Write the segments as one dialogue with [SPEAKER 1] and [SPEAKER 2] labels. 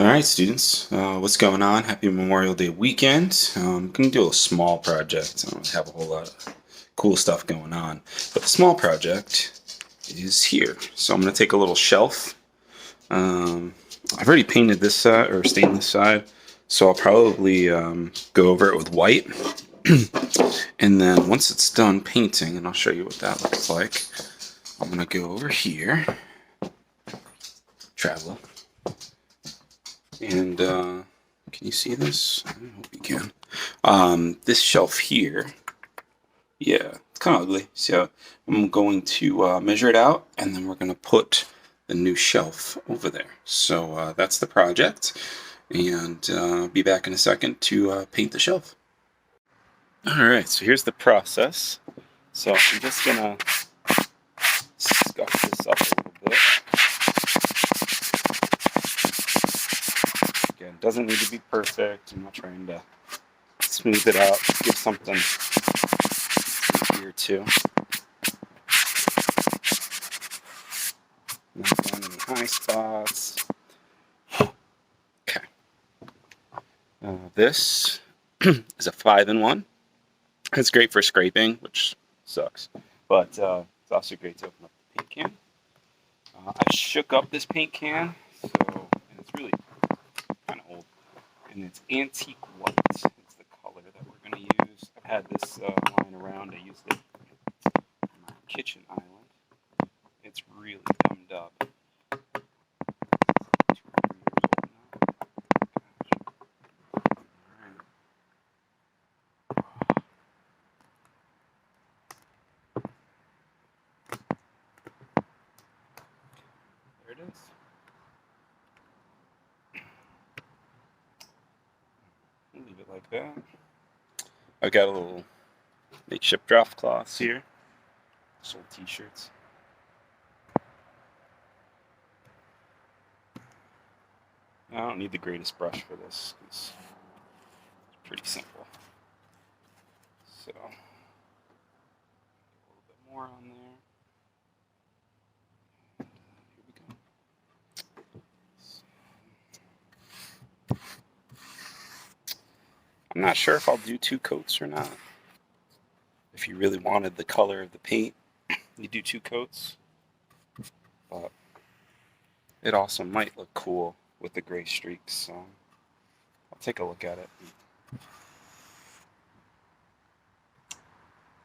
[SPEAKER 1] All right, students, what's going on? Happy Memorial Day weekend. I'm going to do a small project. I don't have a whole lot of cool stuff going on, but the small project is here. So I'm going to take a little shelf. I've already painted this side or stained this side, so I'll probably go over it with white. And then once it's done painting, and I'll show you what that looks like, I'm going to go over here, travel. And can you see this? I hope you can. This shelf here, yeah, it's kind of ugly. So I'm going to measure it out, and then we're going to put the new shelf over there. So that's the project, and I'll be back in a second to paint the shelf. All right, so here's the process. So I'm just going to scuff this up a little bit. Again, doesn't need to be perfect. I'm not trying to smooth it out, give something here too. Not find any high spots. Okay. This is a 5-in-1. It's great for scraping, which sucks, but it's also great to open up the paint can. I shook up this paint can, and it's really kind of old, and it's antique white. It's the color that we're going to use. I've had this lying around. I used it on my kitchen island. It's really gummed up. There it is. Leave it like that. I've got a little makeshift drop cloths here. Sold t-shirts. I don't need the greatest brush for this because it's pretty simple. So, a little bit more on there. Here we go. I'm not sure if I'll do 2 coats or not. If you really wanted the color of the paint, you do 2 coats. But it also might look cool with the gray streaks, so I'll take a look at it.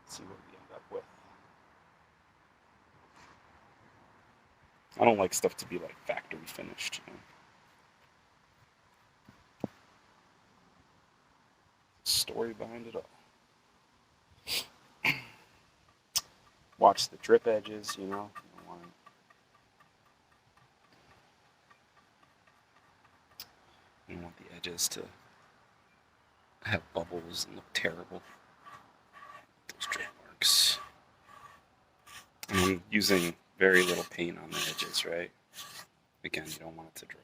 [SPEAKER 1] See what we end up with. I don't like stuff to be like factory finished, you know? Story behind it all. Watch the drip edges, you know. You don't want the edges to have bubbles and look terrible. Those drip marks. And I'm using very little paint on the edges, right? Again, you don't want it to drip.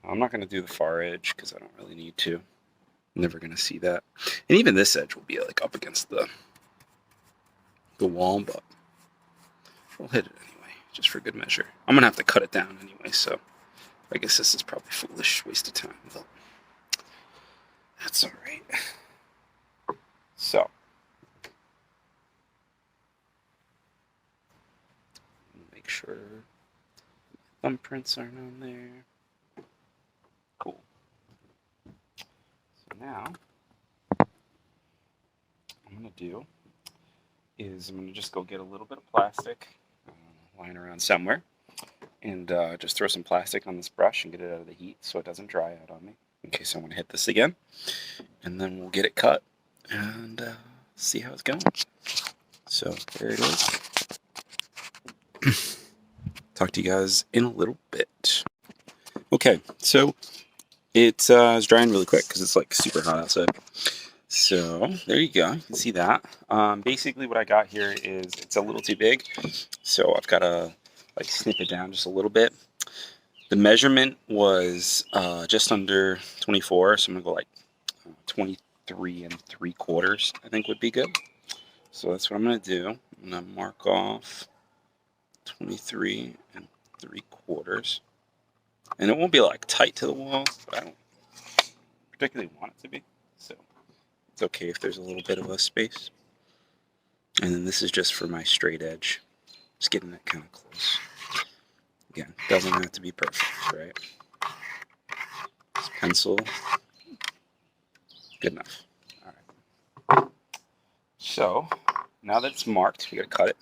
[SPEAKER 1] I'm not going to do the far edge because I don't really need to. I'm never going to see that. And even this edge will be like up against the wall, but we'll hit it anyway, just for good measure. I'm going to have to cut it down anyway, so I guess this is probably foolish, waste of time, but that's all right. So, make sure thumbprints aren't on there. Cool. So now, what I'm going to do is I'm going to just go get a little bit of plastic lying around somewhere, and just throw some plastic on this brush and get it out of the heat so it doesn't dry out on me in case I want to hit this again. And then we'll get it cut and see how it's going. So there it is. Talk to you guys in a little bit. Okay, so it's drying really quick because it's like super hot outside. So there you go, you can see that. Basically what I got here is it's a little too big. So I've got a like snip it down just a little bit. The measurement was just under 24, so I'm gonna go like 23 3/4, I think would be good. So that's what I'm gonna do. I'm gonna mark off 23 3/4. And it won't be like tight to the wall, but I don't particularly want it to be. So it's okay if there's a little bit of a space. And then this is just for my straight edge. Just getting that kind of close. Again, doesn't have to be perfect, right? This pencil, good enough. All right. So now that it's marked, we gotta cut it.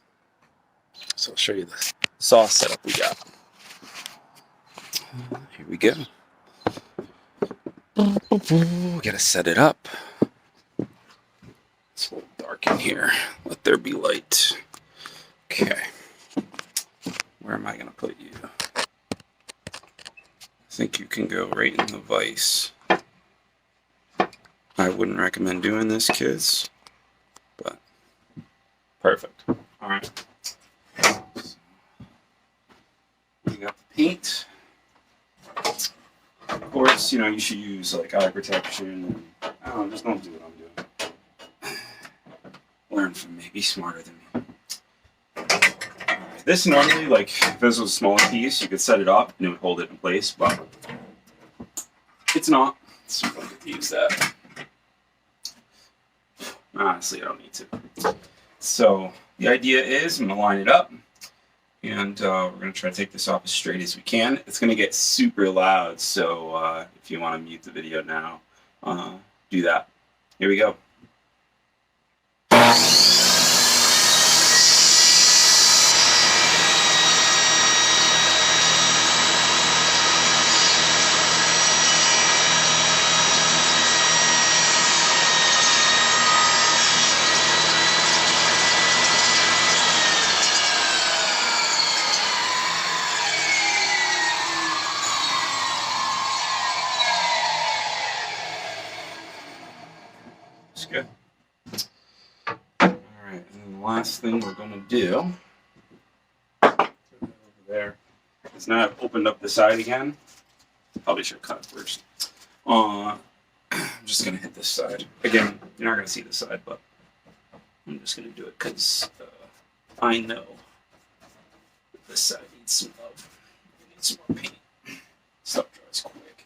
[SPEAKER 1] So I'll show you the saw setup we got. Here we go. Gotta set it up. It's a little dark in here. Let there be light. Okay. Where am I gonna put you? I think you can go right in the vise. I wouldn't recommend doing this, kids, but perfect. All right. We got the paint. Of course, you know, you should use like eye protection. I don't know, just don't do what I'm doing. Learn from me. Be smarter than me. This normally, like, if this was a smaller piece, you could set it up and it would hold it in place, but it's not. So I don't get to use that. Honestly, I don't need to. So the idea is I'm going to line it up, and we're going to try to take this off as straight as we can. It's going to get super loud, so if you want to mute the video now, do that. Here we go. It's good. Alright, and then the last thing we're going to do over there is now I've opened up the side again. Probably should cut it first. I'm just going to hit this side. Again, you're not going to see this side, but I'm just going to do it because I know that this side needs some love. It needs some more paint. Stuff dries quick.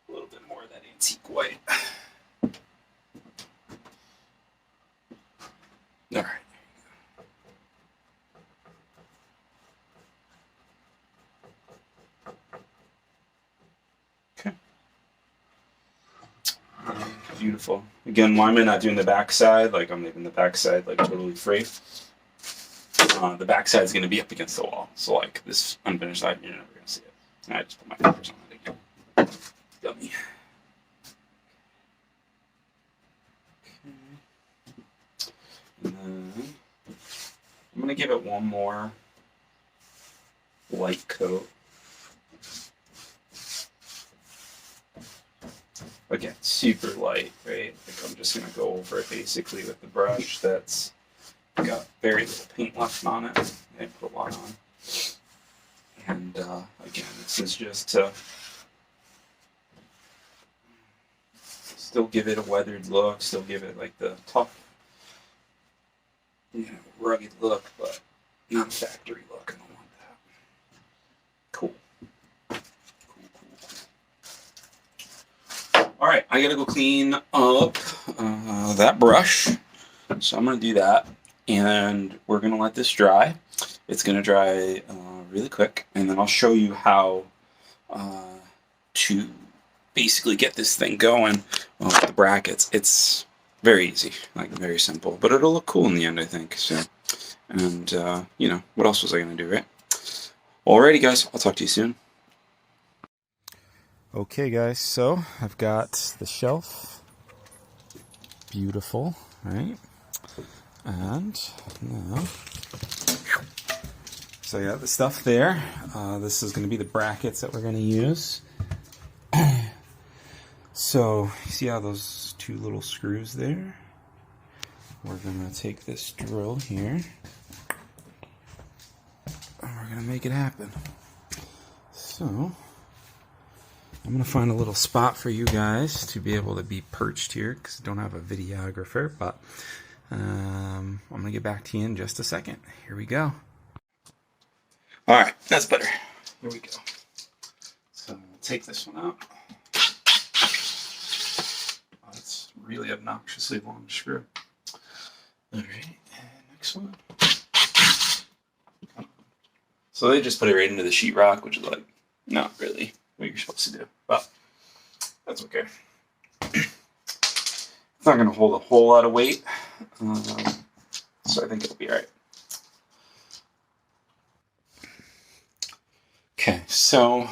[SPEAKER 1] A little bit more of that antique white. All right. Okay. Beautiful. Again, why am I not doing the back side? Like, I'm leaving the back side like totally free. The back side is going to be up against the wall. So, like, this unfinished side, you're never going to see it. I just put my fingers on it again. Dummy. And then I'm going to give it one more light coat. Again, super light, right? Like, I'm just going to go over it basically with the brush that's got very little paint left on it. I didn't put a lot on. And again, this is just to still give it a weathered look, still give it like the tough, you know, rugged look, but not a factory look. I don't want that. Cool. All right, I gotta go clean up that brush. So I'm gonna do that, and we're gonna let this dry. It's gonna dry really quick, and then I'll show you how to basically get this thing going with the brackets. It's very easy, like very simple, but it'll look cool in the end, I think. So, and you know, what else was I gonna do, right? Alrighty, guys, I'll talk to you soon.
[SPEAKER 2] Okay, guys, so I've got the shelf. Beautiful, right? And now, so yeah, the stuff there. This is going to be the brackets that we're going to use. So, you see how those two little screws there? we're going to take this drill here and we're going to make it happen. So I'm going to find a little spot for you guys to be able to be perched here because I don't have a videographer, but I'm going to get back to you in just a second. Here we go.
[SPEAKER 1] All right, that's better. Here we go. So we'll take this one out. Oh, that's really obnoxiously long screw. All right, and next one. So they just put it right into the sheetrock, which is like not really what you're supposed to do, but that's okay. It's not going to hold a whole lot of weight, so I think it'll be all right. Okay, so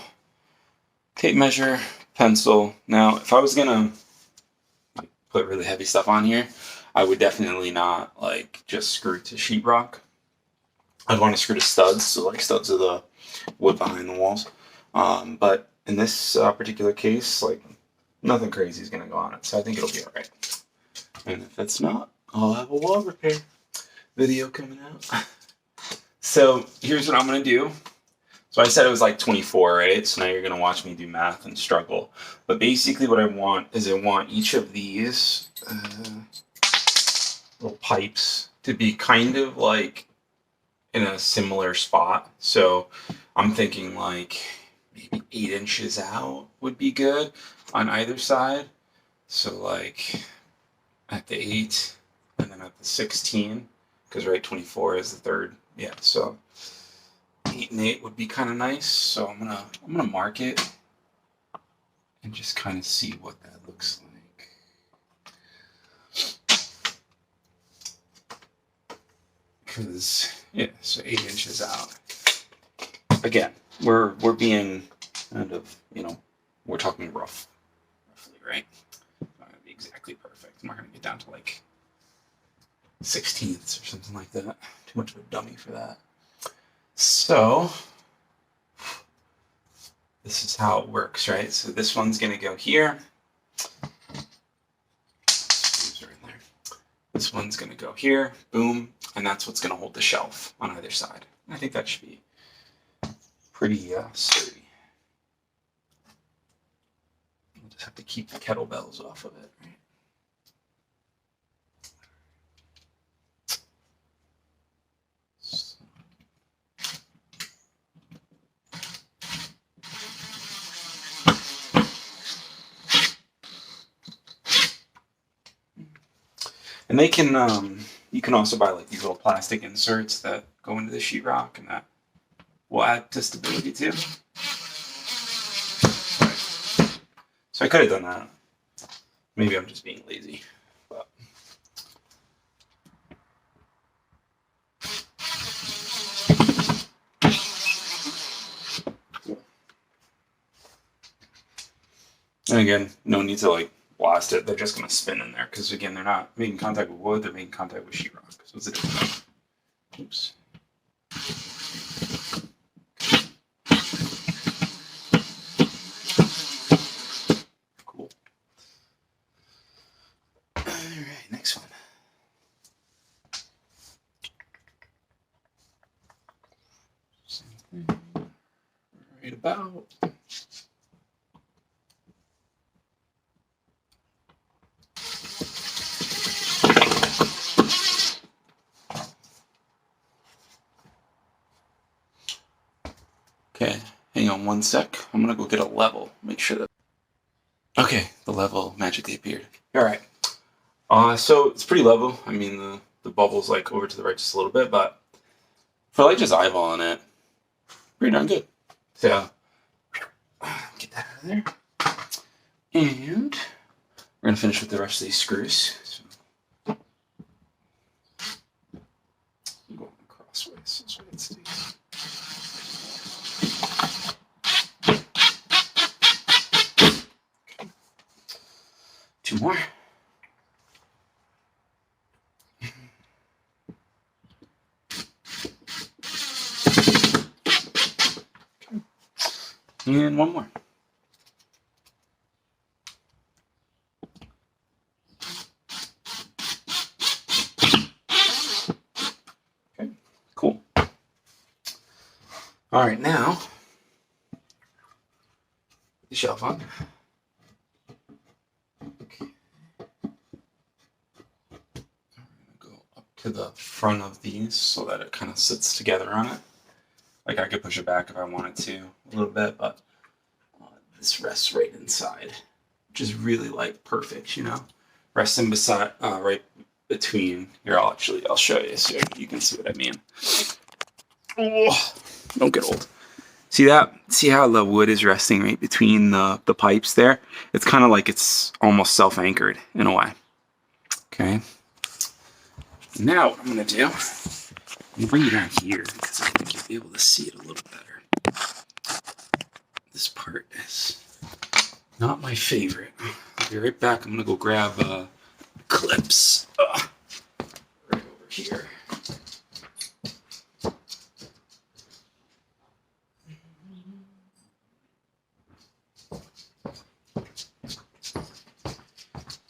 [SPEAKER 1] tape measure, pencil. Now, if I was gonna put really heavy stuff on here, I would definitely not like just screw to sheetrock. I'd want to screw to studs, so like studs of the wood behind the walls. But in this particular case, like nothing crazy is gonna go on it, so I think it'll be all right. And if it's not, I'll have a wall repair video coming out. So here's what I'm gonna do. So I said it was like 24, right? So now you're going to watch me do math and struggle. But basically what I want is I want each of these little pipes to be kind of like in a similar spot. So I'm thinking like maybe 8 inches out would be good on either side. So like at the 8 and then at the 16, because right, 24 is the third. Yeah, so 8 and 8 would be kind of nice, so I'm gonna mark it and just kind of see what that looks like. Because yeah, so 8 inches out. Again, we're being kind of, you know, we're talking roughly, right? It's not gonna be exactly perfect. I'm not gonna get down to like 16ths or something like that. Too much of a dummy for that. So this is how it works, right? So this one's going to go here. This one's going to go here, boom, and that's what's going to hold the shelf on either side. I think that should be pretty sturdy. We'll just have to keep the kettlebells off of it, right? And they can, you can also buy like these little plastic inserts that go into the sheetrock, and that will add to stability too. So I could have done that. Maybe I'm just being lazy. But. And again, no need to like blast it. They're just going to spin in there because again, they're not making contact with wood, they're making contact with sheetrock. So it's a difference. Oops. Cool. All right, next one. Same thing. Right about. Okay, hang on one sec. I'm gonna go get a level. Make sure that. Okay, the level magically appeared. All right. So it's pretty level. I mean, the bubble's like over to the right just a little bit, but for like just eyeballing it, pretty darn good. So get that out of there, and we're gonna finish with the rest of these screws. So, I'm going crossways. That's what it stays. Two more. And one more. All right, now the shelf on. Okay. Go up to the front of these so that it kind of sits together on it. Like I could push it back if I wanted to a little bit, but this rests right inside, which is really like perfect, you know, resting beside, right between. Here, I'll show you so you can see what I mean. Oh, don't get old. See that? See how the wood is resting right between the pipes there? It's kind of like it's almost self-anchored in a way. Okay. Now what I'm gonna do, I'm gonna bring you down here because I think you'll be able to see it a little better. This part is not my favorite. I'll be right back. I'm gonna go grab clips right over here.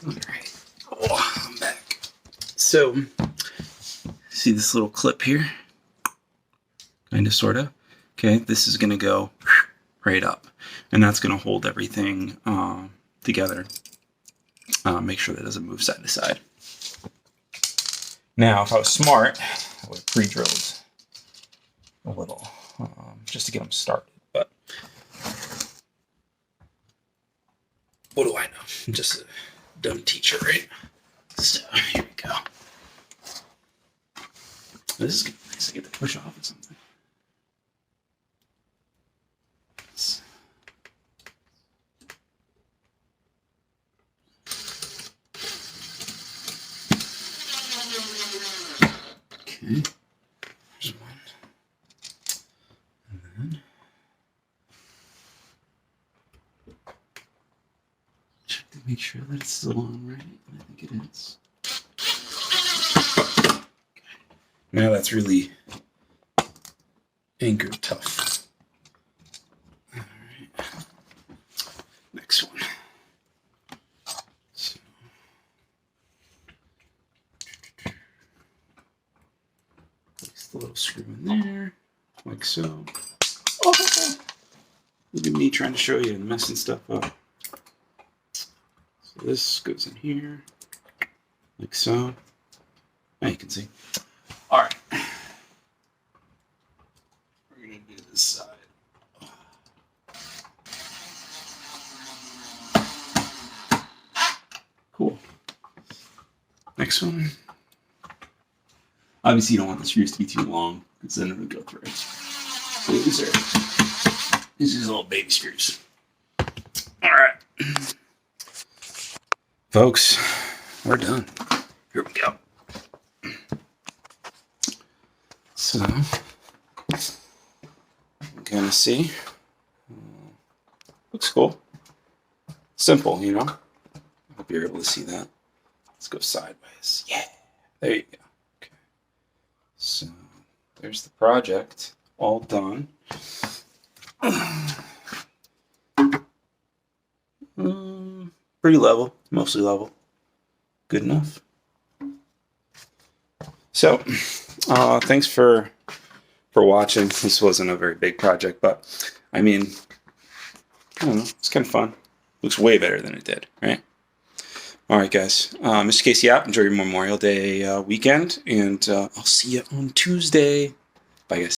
[SPEAKER 1] All right. Oh, I'm back. So, see this little clip here? Kind of, sort of. Okay, this is gonna go right up, and that's gonna hold everything together. Make sure that doesn't move side to side. Now, if I was smart, I would have pre-drilled a little just to get them started. But what do I know? I'm just a dumb teacher, right? So here we go. This is nice. I get to push off of something. Okay, there's one. And then check to make sure that it's still on right. I think it is. Okay. Now that's really anchored tough. All right. Next one. So, place the little screw in there, like so. Oh, look at me trying to show you and messing stuff up. So this goes in here, like so. Now you can see. All right. We're gonna do this side. Cool. Next one. Obviously, you don't want the screws to be too long because then it would go through. So these are little baby screws. All right, folks, we're done. Here we go. So, you kind of see. Looks cool. Simple, you know. I hope you're able to see that. Let's go sideways. Yeah, there you go. Okay. So there's the project all done. Pretty level, mostly level. Good enough. So, thanks for watching. This wasn't a very big project, but I mean, I don't know. It's kind of fun. Looks way better than it did, right? All right, guys. Mr. Casey out. Enjoy your Memorial Day weekend, and I'll see you on Tuesday. Bye, guys.